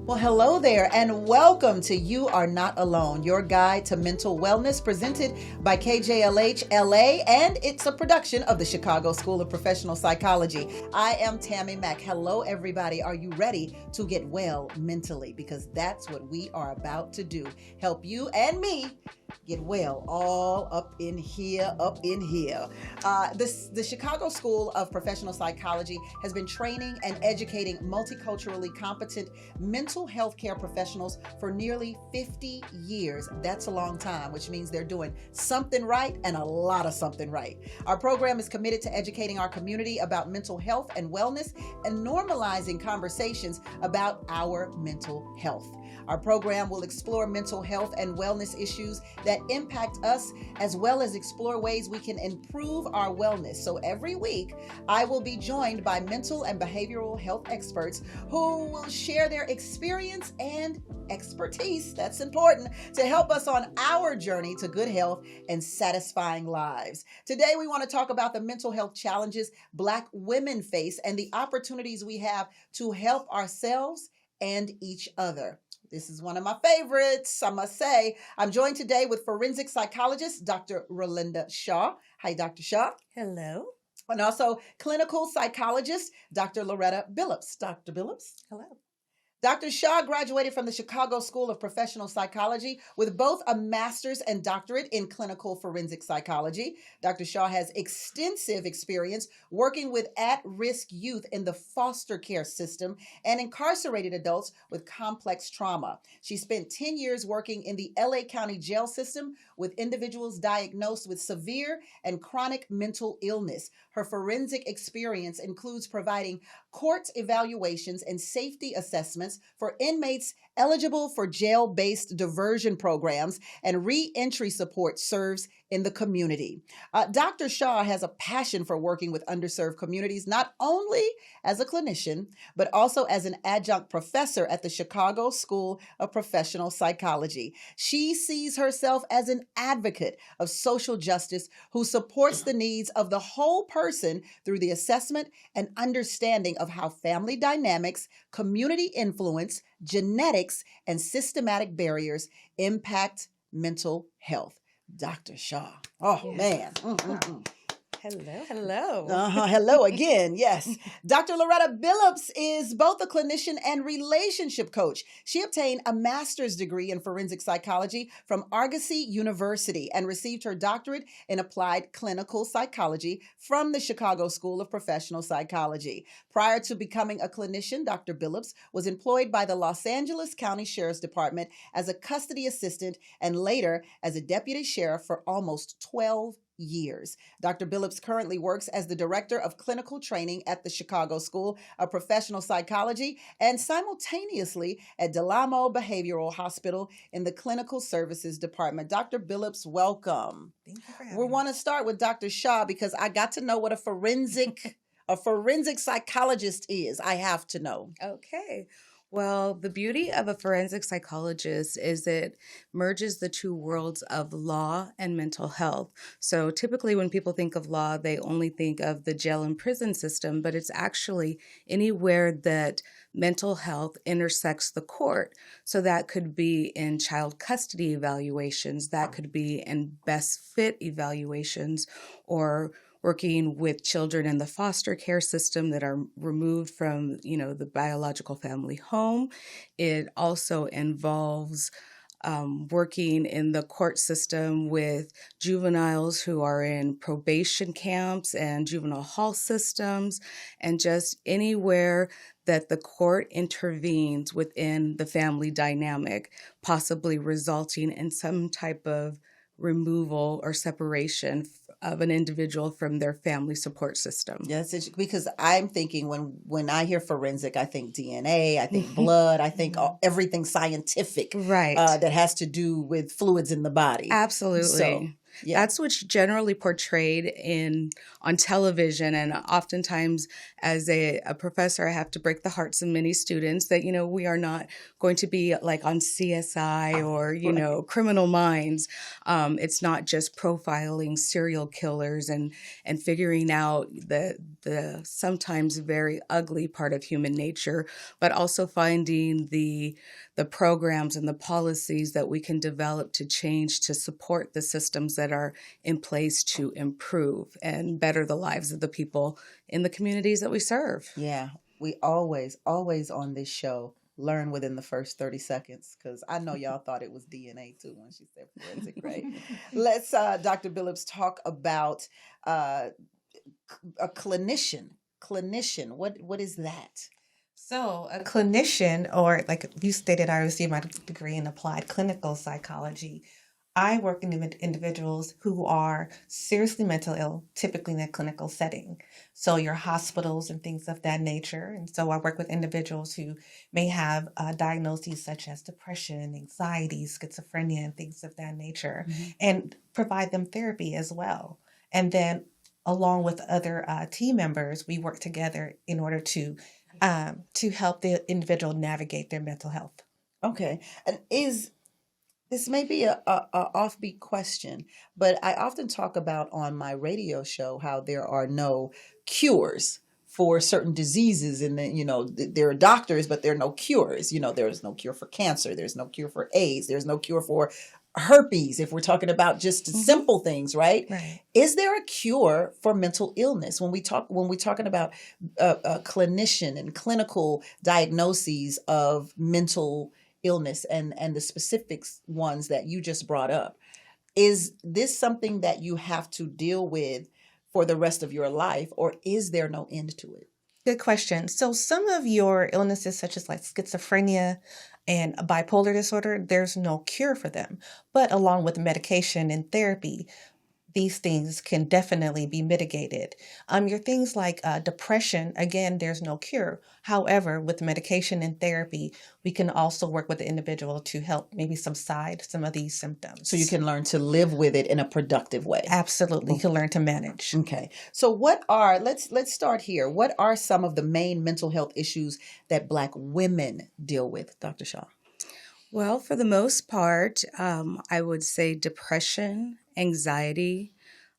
Well, hello there, and welcome to You Are Not Alone, your guide to mental wellness, presented by KJLH LA, and it's a production of the Chicago School of Professional Psychology. I am Tammy Mack. Hello, everybody. Are you ready to get well mentally? Because that's what we are about to do. Help you and me get well all up in here. The Chicago School of Professional Psychology has been training and educating multiculturally competent mental health care professionals for nearly 50 years. That's a long time, which means they're doing something right and a lot of something right. Our program is committed to educating our community about mental health and wellness and normalizing conversations about our mental health. Our program will explore mental health and wellness issues that impact us, as well as explore ways we can improve our wellness. So every week, I will be joined by mental and behavioral health experts who will share their experience and expertise, that's important, to help us on our journey to good health and satisfying lives. Today, we want to talk about the mental health challenges Black women face and the opportunities we have to help ourselves and each other. This is one of my favorites, I must say. I'm joined today with forensic psychologist, Dr. Rolinda Shaw. Hi, Dr. Shaw. Hello. And also clinical psychologist, Dr. Loretta Billoups. Dr. Billoups. Hello. Dr. Shaw graduated from the Chicago School of Professional Psychology with both a master's and doctorate in clinical forensic psychology. Dr. Shaw has extensive experience working with at-risk youth in the foster care system and incarcerated adults with complex trauma. She spent 10 years working in the LA County jail system with individuals diagnosed with severe and chronic mental illness. Her forensic experience includes providing court evaluations and safety assessments for inmates eligible for jail-based diversion programs, and re-entry support serves in the community. Dr. Shaw has a passion for working with underserved communities, not only as a clinician, but also as an adjunct professor at the Chicago School of Professional Psychology. She sees herself as an advocate of social justice who supports the needs of the whole person through the assessment and understanding of how family dynamics, community influence, genetics, and systematic barriers impact mental health. Dr. Shaw. Oh, yes. Man. Mm-hmm. Hello. Hello again. Yes. Dr. Loretta Billoups is both a clinician and relationship coach. She obtained a master's degree in forensic psychology from Argosy University and received her doctorate in applied clinical psychology from the Chicago School of Professional Psychology. Prior to becoming a clinician, Dr. Billoups was employed by the Los Angeles County Sheriff's Department as a custody assistant and later as a deputy sheriff for almost 12 years. Dr. Billoups currently works as the Director of Clinical Training at the Chicago School of Professional Psychology and simultaneously at Delamo Behavioral Hospital in the Clinical Services Department. Dr. Billoups, welcome. Thank you for having We me. want to start with Dr. Shaw because I got to know what a forensic psychologist is. I have to know. Okay. Well, the beauty of a forensic psychologist is it merges the two worlds of law and mental health. So typically when people think of law, they only think of the jail and prison system, but it's actually anywhere that mental health intersects the court. So that could be in child custody evaluations, that could be in best fit evaluations, or working with children in the foster care system that are removed from, the biological family home. It also involves working in the court system with juveniles who are in probation camps and juvenile hall systems, and just anywhere that the court intervenes within the family dynamic, possibly resulting in some type of removal or separation of an individual from their family support system. Yes, because I'm thinking when I hear forensic, I think DNA, I think blood, I think everything scientific, right, that has to do with fluids in the body. Absolutely. Yeah. That's what's generally portrayed on television. And oftentimes, as a professor, I have to break the hearts of many students that, we are not going to be like on CSI or, Right. Criminal Minds. It's not just profiling serial killers and figuring out the sometimes very ugly part of human nature, but also finding the programs and the policies that we can develop to change to support the systems that are in place to improve and better the lives of the people in the communities that we serve. Yeah. We always on this show learn within the first 30 seconds because I know y'all thought it was DNA too when she said forensic, right? Let's, Dr. Billoups, talk about uh, a clinician. Clinician, what is that? So, a clinician, or like you stated, I received my degree in applied clinical psychology. I work with individuals who are seriously mental ill, typically in a clinical setting. So, your hospitals and things of that nature. And so, I work with individuals who may have diagnoses such as depression, anxiety, schizophrenia, and things of that nature, and provide them therapy as well. And then, along with other team members, we work together in order to help the individual navigate their mental health. Okay. And this may be a offbeat question, but I often talk about on my radio show how there are no cures for certain diseases, and then there are doctors, but there are no cures. There's no cure for cancer, there's no cure for AIDS, there's no cure for herpes, if we're talking about just simple things, right? Right. Is there a cure for mental illness when we're talking about a clinician and clinical diagnoses of mental illness and the specifics ones that you just brought up? Is this something that you have to deal with for the rest of your life, or is there no end to it? Good question. So some of your illnesses, such as like schizophrenia and bipolar disorder, there's no cure for them. But along with medication and therapy, these things can definitely be mitigated. Your things like depression, again, there's no cure. However, with medication and therapy, we can also work with the individual to help maybe subside some of these symptoms. So you can learn to live with it in a productive way. Absolutely. You can learn to manage. Okay. So let's start here. What are some of the main mental health issues that Black women deal with, Dr. Shaw? Well, for the most part, I would say depression, anxiety,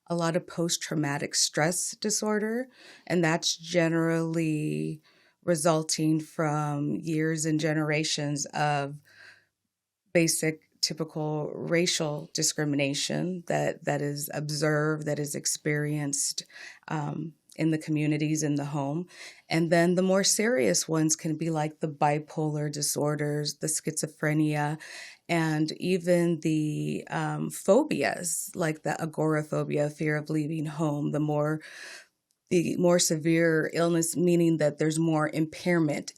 a lot of post-traumatic stress disorder, and that's generally resulting from years and generations of basic typical racial discrimination that is observed, that is experienced in the communities, in the home. And then the more serious ones can be like the bipolar disorders, the schizophrenia, and even the phobias, like the agoraphobia, fear of leaving home, the more severe illness, meaning that there's more impairment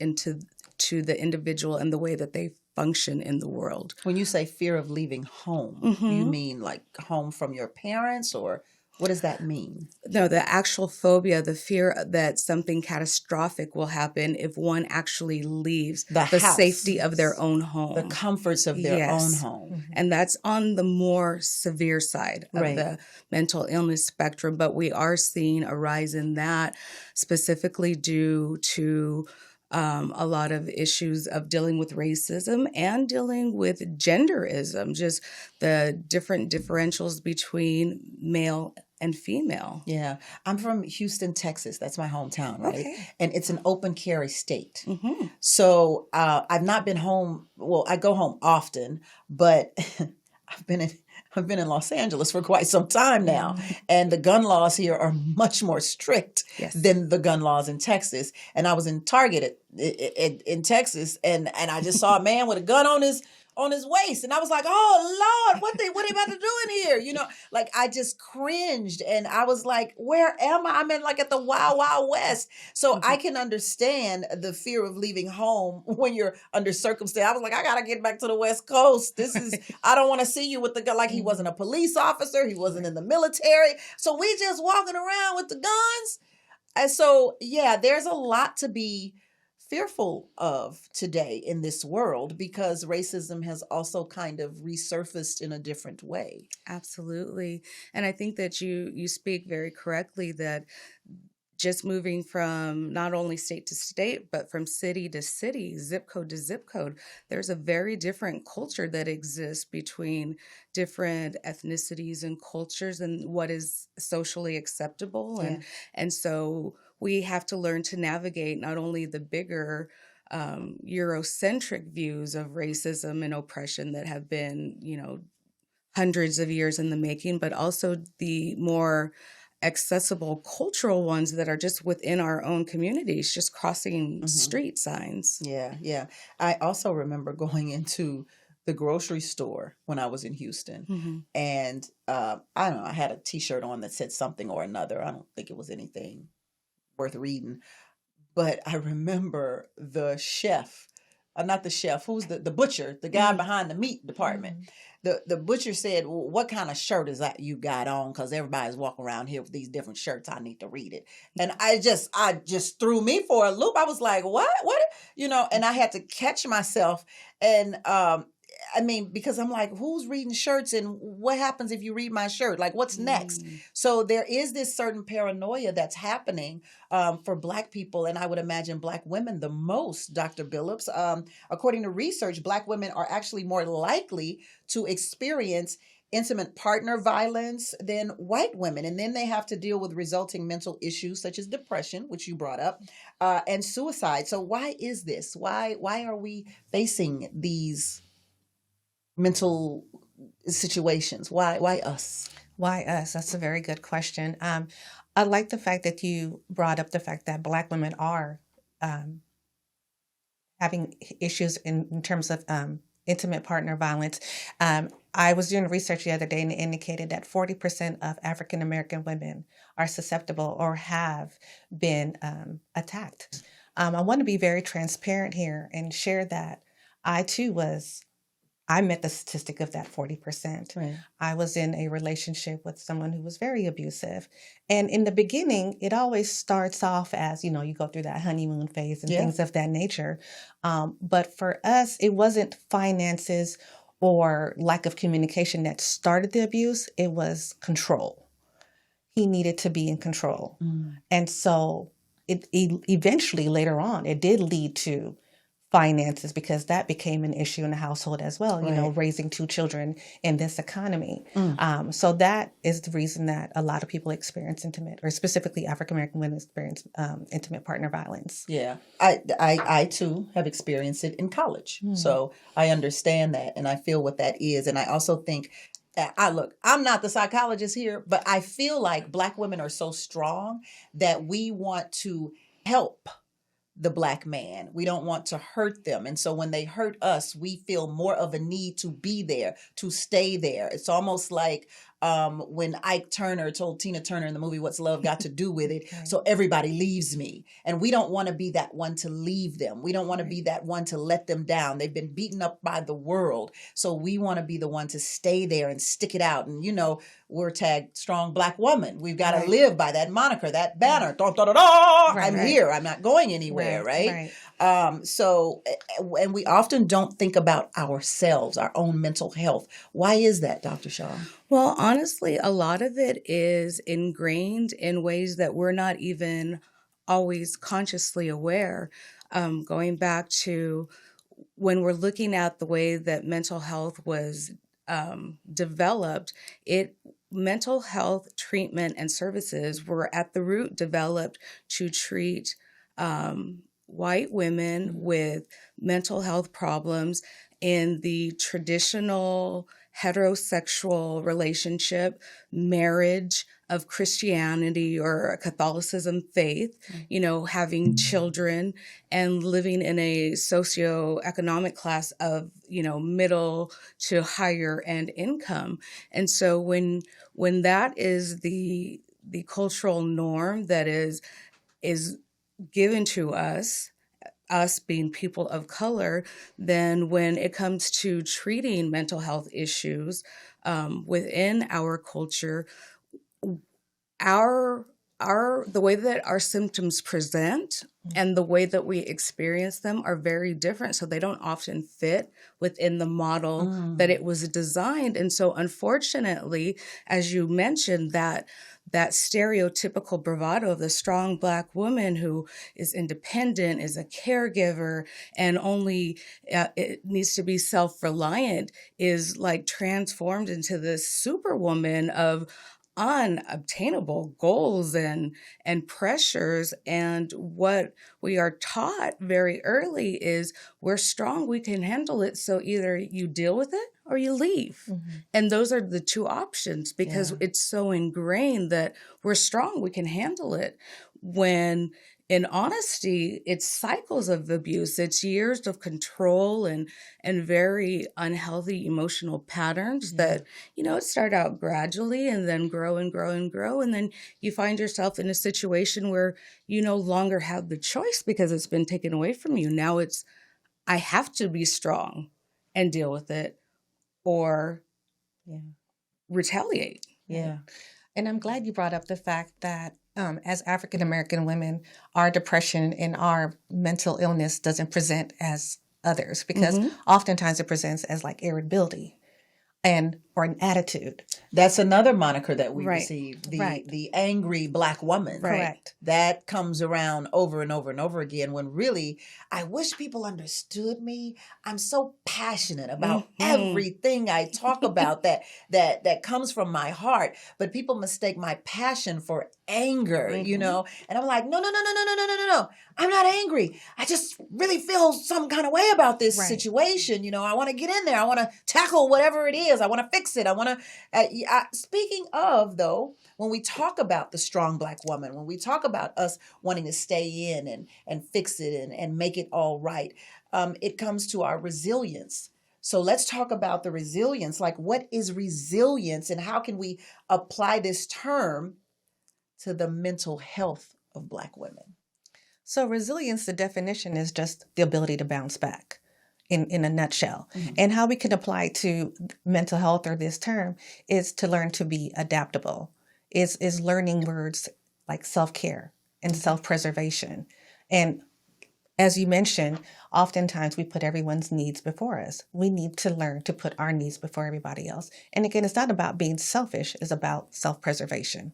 to the individual and the way that they function in the world. When you say fear of leaving home, you mean like home from your parents, or what does that mean? No, the actual phobia, the fear that something catastrophic will happen if one actually leaves the house, safety of their own home. the comforts of their own home. And that's on the more severe side of the mental illness spectrum. But we are seeing a rise in that specifically due to a lot of issues of dealing with racism and dealing with genderism, just the different differentials between male and female. Yeah. I'm from Houston, Texas. That's my hometown, right? Okay. And it's an open carry state. So I've not been home. Well, I go home often, but I've been in Los Angeles for quite some time now. And the gun laws here are much more strict than the gun laws in Texas. And I was in Target in Texas, and I just saw a man with a gun on his waist, and I was like, "Oh Lord, what they about to do in here?" Like I just cringed, and I was like, "Where am I? I'm in like at the Wild Wild West." So I can understand the fear of leaving home when you're under circumstance. I was like, "I gotta get back to the West Coast. This is I don't want to see you with the gun." Like he wasn't a police officer, he wasn't in the military, so we just walking around with the guns. And so yeah, there's a lot to be fearful of today in this world because racism has also kind of resurfaced in a different way. Absolutely. And I think that you speak very correctly that just moving from not only state to state, but from city to city, zip code to zip code, there's a very different culture that exists between different ethnicities and cultures and what is socially acceptable. Yeah. And so we have to learn to navigate not only the bigger Eurocentric views of racism and oppression that have been, hundreds of years in the making, but also the more accessible cultural ones that are just within our own communities, just crossing street signs. Yeah, yeah. I also remember going into the grocery store when I was in Houston, and I don't know, I had a T-shirt on that said something or another. I don't think it was anything worth reading, but I remember the chef, not the chef, who's the butcher, the guy behind the meat department. The butcher said, well, what kind of shirt is that you got on? Because everybody's walking around here with these different shirts. I need to read it. And I just threw me for a loop. I was like, what? And I had to catch myself. And because I'm like, who's reading shirts and what happens if you read my shirt? Like, what's next? So there is this certain paranoia that's happening for Black people, and I would imagine Black women the most, Dr. Billoups. According to research, Black women are actually more likely to experience intimate partner violence than white women. And then they have to deal with resulting mental issues such as depression, which you brought up, and suicide. So why is this? Why are we facing these mental situations? Why us? Why us? That's a very good question. I like the fact that you brought up the fact that Black women are having issues in terms of intimate partner violence. I was doing research the other day and it indicated that 40% of African American women are susceptible or have been attacked. I want to be very transparent here and share that I met the statistic of that 40%. Right. I was in a relationship with someone who was very abusive. And in the beginning, it always starts off as, you go through that honeymoon phase and things of that nature. But for us, it wasn't finances or lack of communication that started the abuse. It was control. He needed to be in control. And so it eventually later on, it did lead to finances because that became an issue in the household as well, raising two children in this economy. So that is the reason that a lot of people experience intimate, or specifically African-American women experience intimate partner violence. Yeah, I too have experienced it in college. So I understand that and I feel what that is. And I also think, I'm not the psychologist here, but I feel like Black women are so strong that we want to help the Black man. We don't want to hurt them. And so when they hurt us, we feel more of a need to be there, to stay there. It's almost like when Ike Turner told Tina Turner in the movie, What's Love Got to Do with It? Right. So everybody leaves me. And we don't want to be that one to leave them. We don't want to be that one to let them down. They've been beaten up by the world. So we want to be the one to stay there and stick it out. And, we're tagged strong Black woman. We've got to live by that moniker, that banner. Da, da, da, da. I'm here. I'm not going anywhere, right? And we often don't think about ourselves, our own mental health. Why is that, Dr. Shaw? Well, honestly, a lot of it is ingrained in ways that we're not even always consciously aware. Going back to when we're looking at the way that mental health was developed, mental health treatment and services were at the root developed to treat white women with mental health problems in the traditional heterosexual relationship, marriage of Christianity or Catholicism faith, having children and living in a socioeconomic class of, middle to higher end income. And so when that is the cultural norm that is given to us being people of color, then when it comes to treating mental health issues within our culture, our the way that our symptoms present and the way that we experience them are very different. So they don't often fit within the model that it was designed. And so unfortunately, as you mentioned, that stereotypical bravado of the strong Black woman who is independent, is a caregiver, and only it needs to be self-reliant is like transformed into this superwoman of unobtainable goals and pressures. And what we are taught very early is we're strong, we can handle it. So either you deal with it or you leave. And those are the two options, because it's so ingrained that we're strong, we can handle it. When in honesty, it's cycles of abuse. It's years of control and very unhealthy emotional patterns that, it start out gradually and then grow and grow and grow. And then you find yourself in a situation where you no longer have the choice because it's been taken away from you. Now it's, I have to be strong and deal with it or retaliate. Yeah. And I'm glad you brought up the fact that as African American women, our depression and our mental illness doesn't present as others, because oftentimes it presents as like irritability or an attitude. That's another moniker that we Right. receive, the angry Black woman. Correct. That comes around over and over and over again, when really, I wish people understood me. I'm so passionate about everything I talk about that comes from my heart, but people mistake my passion for anger, and I'm like, no. I'm not angry. I just really feel some kind of way about this situation. I want to get in there. I want to tackle whatever it is. I want to fix it. I want to, speaking of though, when we talk about the strong Black woman, when we talk about us wanting to stay in and fix it and make it all right, it comes to our resilience. So let's talk about the resilience. Like, what is resilience and how can we apply this term to the mental health of Black women? So resilience, the definition is just the ability to bounce back in a nutshell. And how we can apply to mental health or this term is to learn to be adaptable, is learning words like self-care and self-preservation. And as you mentioned, oftentimes we put everyone's needs before us. We need to learn to put our needs before everybody else. And again, it's not about being selfish, it's about self-preservation.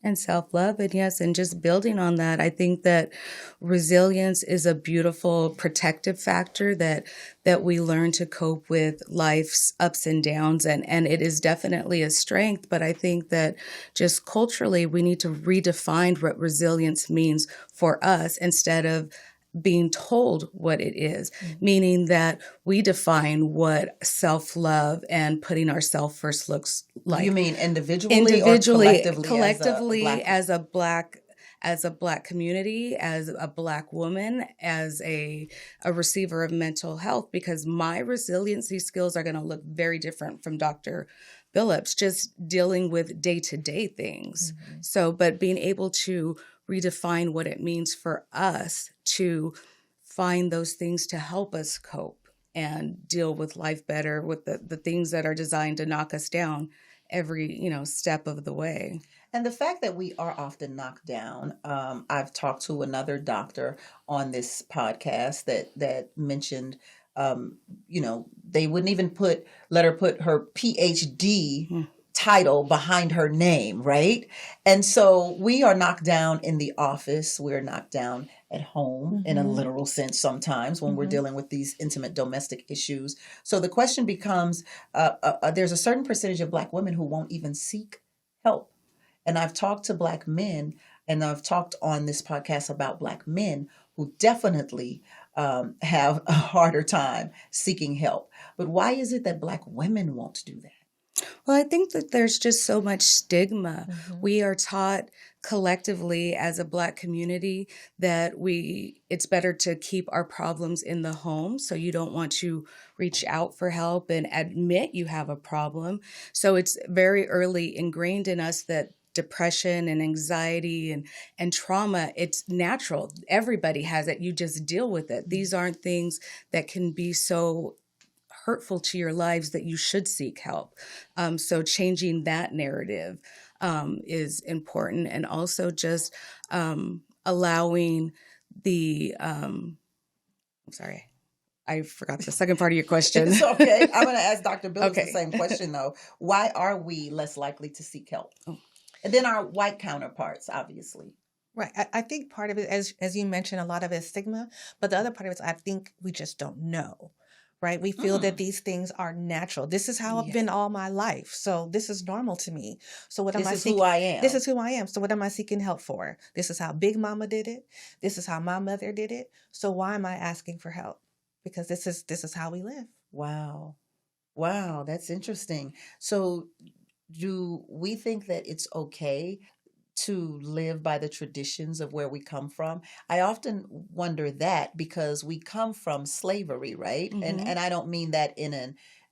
And self-love. And yes, and just building on that, I think that resilience is a beautiful protective factor that we learn to cope with life's ups and downs. And it is definitely a strength. But I think that just culturally, we need to redefine what resilience means for us instead of being told what it is, meaning that we define what self-love and putting ourselves first looks like. You mean individually or collectively as a Black community, as a Black woman, as a receiver of mental health, because my resiliency skills are going to look very different from Dr. Billoups, just dealing with day-to-day things. So, but being able to redefine what it means for us to find those things to help us cope and deal with life better, with the things that are designed to knock us down every, step of the way. And the fact that we are often knocked down, I've talked to another doctor on this podcast that mentioned, they wouldn't even let her put her PhD title behind her name, right? And so we are knocked down in the office. We're knocked down at home in a literal sense sometimes when we're dealing with these intimate domestic issues. So the question becomes, there's a certain percentage of Black women who won't even seek help. And I've talked to Black men, and I've talked on this podcast about Black men who definitely have a harder time seeking help. But why is it that Black women won't do that? Well, I think that there's just so much stigma. We are taught collectively as a Black community that it's better to keep our problems in the home. So you don't want to reach out for help and admit you have a problem. So it's very early ingrained in us that depression and anxiety and trauma, it's natural. Everybody has it. You just deal with it. These aren't things that can be so hurtful to your lives that you should seek help. So changing that narrative. is important, and also just allowing the I'm sorry, I forgot the second part of your question. It's okay. I'm going to ask Dr. Billoups the Okay. same question, though. Why are we less likely to seek help? Oh. And then our white counterparts, obviously. Right. I think part of it, as you mentioned, a lot of it is stigma, but the other part of it is I think we just don't know. Right. We feel that these things are natural. This is how I've been all my life. So this is normal to me. So what am I seeking? This is who I am. This is who I am. So what am I seeking help for? This is how Big Mama did it. This is how my mother did it. So why am I asking for help? Because this is how we live. Wow. Wow, that's interesting. So do we think that it's okay to live by the traditions of where we come from? I often wonder that because we come from slavery, right? And I don't mean that in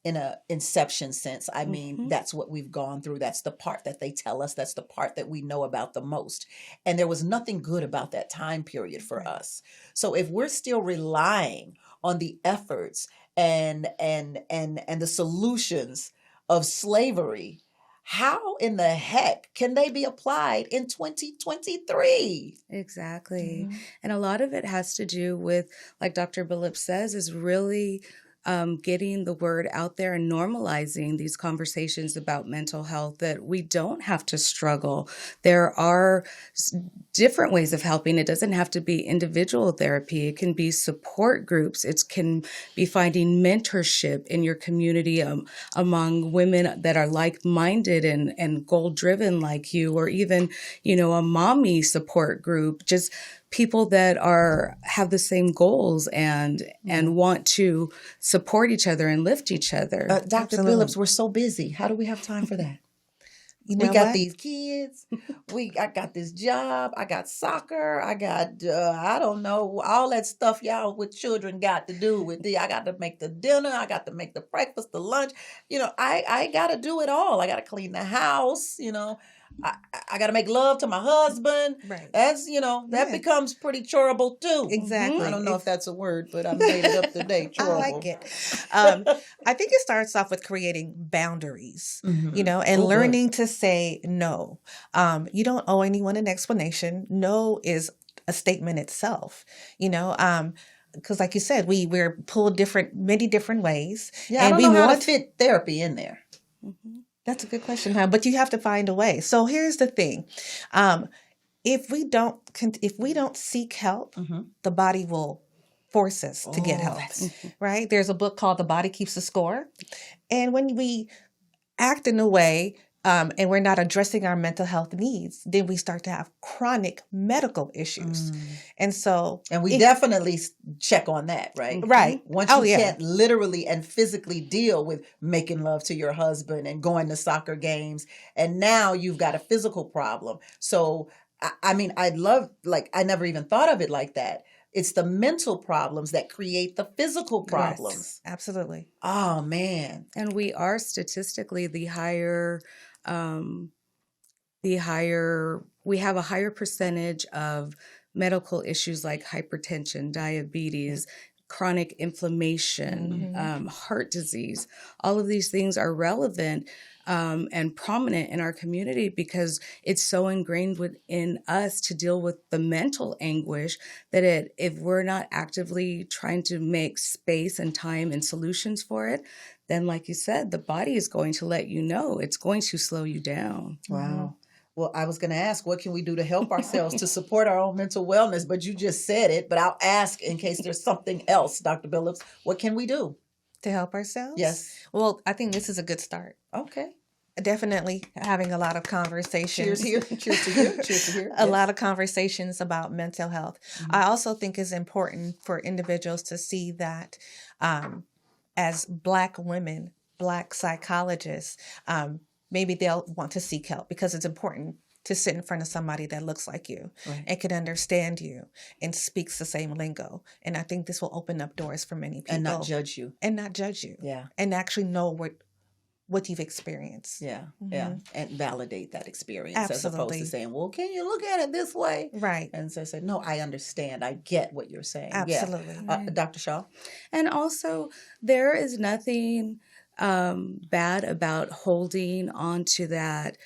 a inception sense. I mean, that's what we've gone through. That's the part that they tell us. That's the part that we know about the most. And there was nothing good about that time period for us. So if we're still relying on the efforts and the solutions of slavery, how in the heck can they be applied in 2023? Exactly. And a lot of it has to do with, like Dr. Billoups says, is really getting the word out there and normalizing these conversations about mental health, that we don't have to struggle. There are different ways of helping. It doesn't have to be individual therapy. It can be support groups. It can be finding mentorship in your community among women that are like-minded and goal-driven like you, or even, a mommy support group, just people that have the same goals and want to support each other and lift each other. Dr. Billoups, we're so busy. How do we have time for that? You know we got what? these kids. I got this job. I got soccer. I got I don't know, all that stuff y'all with children got to do with I got to make the dinner. I got to make the breakfast, the lunch. I got to do it all. I got to clean the house. I got to make love to my husband. Right. That's, that becomes pretty chorable too. Exactly. I don't know if that's a word, but I made it up today. I Chorable. like it. I think it starts off with creating boundaries, and learning to say no. You don't owe anyone an explanation. No is a statement itself, because like you said, we're pulled many different ways. Yeah, and I don't know how to fit therapy in there. That's a good question, huh? But you have to find a way. So here's the thing. If we don't seek help, the body will force us to get help, right? There's a book called The Body Keeps the Score. And when we act in a way and we're not addressing our mental health needs, then we start to have chronic medical issues. And we definitely check on that, right? Right. Once you can't literally and physically deal with making love to your husband and going to soccer games, and now you've got a physical problem. So, I mean, I never even thought of it like that. It's the mental problems that create the physical problems. Yes, absolutely. Oh, man. And we are statistically we have a higher percentage of medical issues like hypertension, diabetes, chronic inflammation, heart disease. All of these things are relevant and prominent in our community because it's so ingrained within us to deal with the mental anguish that if we're not actively trying to make space and time and solutions for it, then like you said, the body is going to let you know. It's going to slow you down. Wow. Well, I was going to ask, what can we do to help ourselves to support our own mental wellness? But you just said it, but I'll ask in case there's something else, Dr. Billoups. What can we do? To help ourselves? Yes. Well, I think this is a good start. Okay. Definitely having a lot of conversations. Cheers here. Cheers to here. Cheers to here. A lot of conversations about mental health. I also think it's important for individuals to see that as Black women, Black psychologists, maybe they'll want to seek help because it's important to sit in front of somebody that looks like you and can understand you and speaks the same lingo. And I think this will open up doors for many people. And not judge you. Yeah. And actually know what you've experienced. Yeah. Yeah. And validate that experience. Absolutely. As opposed to saying, well, can you look at it this way? Right. And so say, no, I understand. I get what you're saying. Absolutely. Yeah. Dr. Shaw? And also, there is nothing bad about holding on to that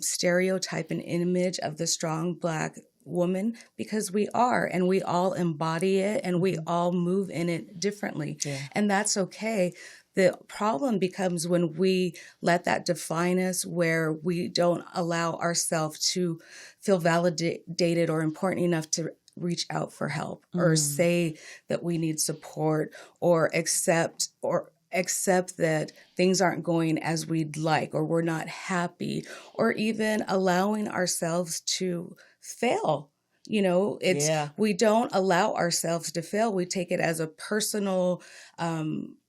stereotype and image of the strong Black woman, because we are, and we all embody it, and we all move in it differently. Yeah. And that's okay. The problem becomes when we let that define us, where we don't allow ourselves to feel validated or important enough to reach out for help or say that we need support or accept that things aren't going as we'd like, or we're not happy, or even allowing ourselves to fail. You know, we don't allow ourselves to fail. We take it as a personal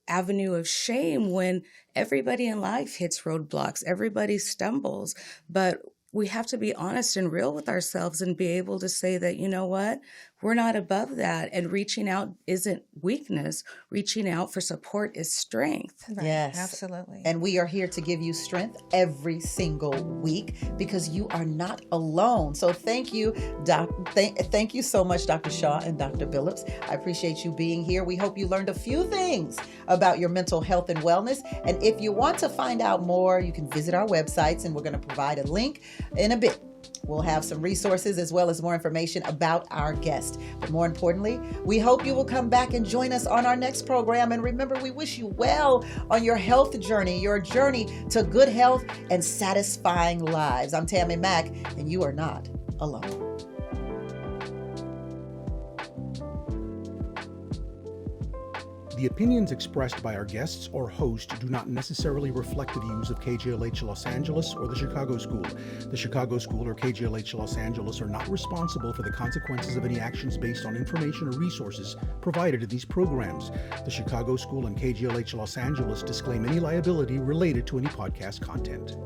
avenue of shame when everybody in life hits roadblocks, everybody stumbles. But we have to be honest and real with ourselves and be able to say that, you know what, we're not above that. And reaching out isn't weakness. Reaching out for support is strength. Right. Yes. Absolutely. And we are here to give you strength every single week because you are not alone. So thank you, thank you so much, Dr. Shaw and Dr. Billoups. I appreciate you being here. We hope you learned a few things about your mental health and wellness. And if you want to find out more, you can visit our websites, and we're going to provide a link in a bit. We'll have some resources as well as more information about our guest. But more importantly, we hope you will come back and join us on our next program. And remember, we wish you well on your health journey, your journey to good health and satisfying lives. I'm Tammy Mack, and you are not alone. The opinions expressed by our guests or host do not necessarily reflect the views of KJLH Los Angeles or the Chicago School. The Chicago School or KJLH Los Angeles are not responsible for the consequences of any actions based on information or resources provided in these programs. The Chicago School and KJLH Los Angeles disclaim any liability related to any podcast content.